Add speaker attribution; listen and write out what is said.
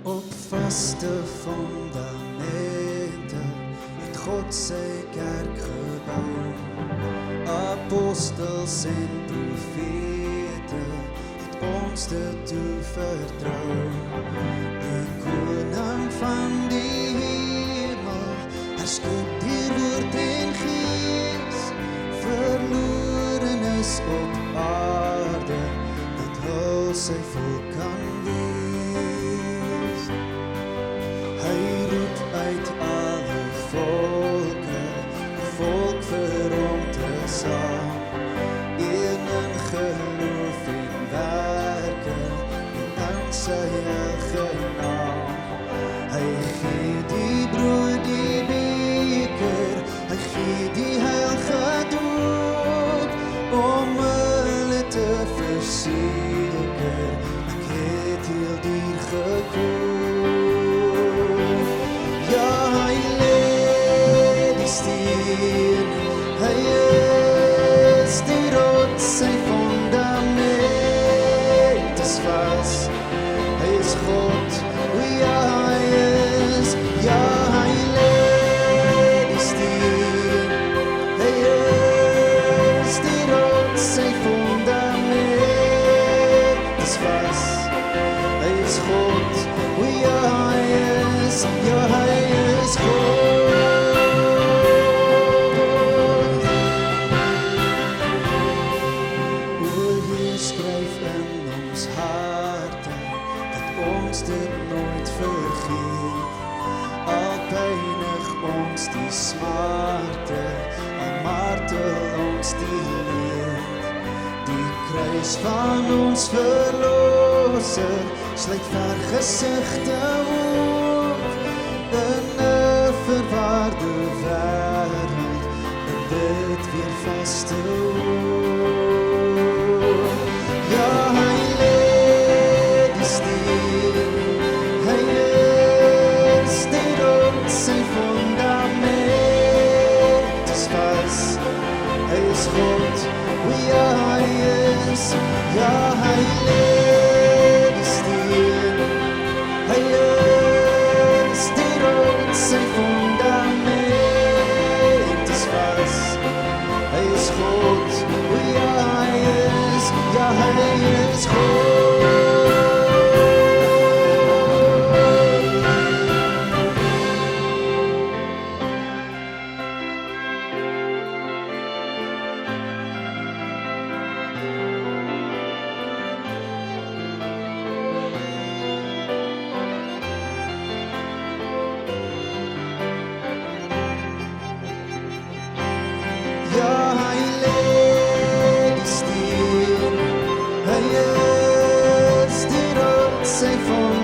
Speaker 1: Op vaste fundamente het God sy kerk gebou. Apostels en profete het ons dit toe vertrou. Die koning van die hemel, hy skep deur woord en gees, verloren is op aarde, dat hul sy volk kan wees. Hy roep uit alle volke, die volk vir hom te saam, een in geloof en werke, en in sy naam. Hy gee die brood, die beker, hy gee die heilige doop, om hulle te verseker, ek het heel dier gekoop. Ja, hy lê die steen, hy is die rots, sy fundament is vas, hy is God, o ja, hy is, ja, hy lê die steen, hy is die rots, sy fundament is vas, hy is God, o ja, hy is, ja, hy is God. O Heer, skryf in ons harte, dat ons dit nooit vergeet. Al pynig ons die smarte, al martel ons die leed. Die kruis van ons verlosser, sluit vergesigte op, in 'n verwaarde wêreld, en dit weer vas te hoop. Ja, hy lê die steen, hy is die rots, sy fundament is vas, hy is God, o ja, hy is, ja, hy lê die steen, hy is die rots, sy fundament is vas, hy is God, o ja, hy is, ja, hy is God. Ja, hy lê die steen, hy is die rots, sy fundament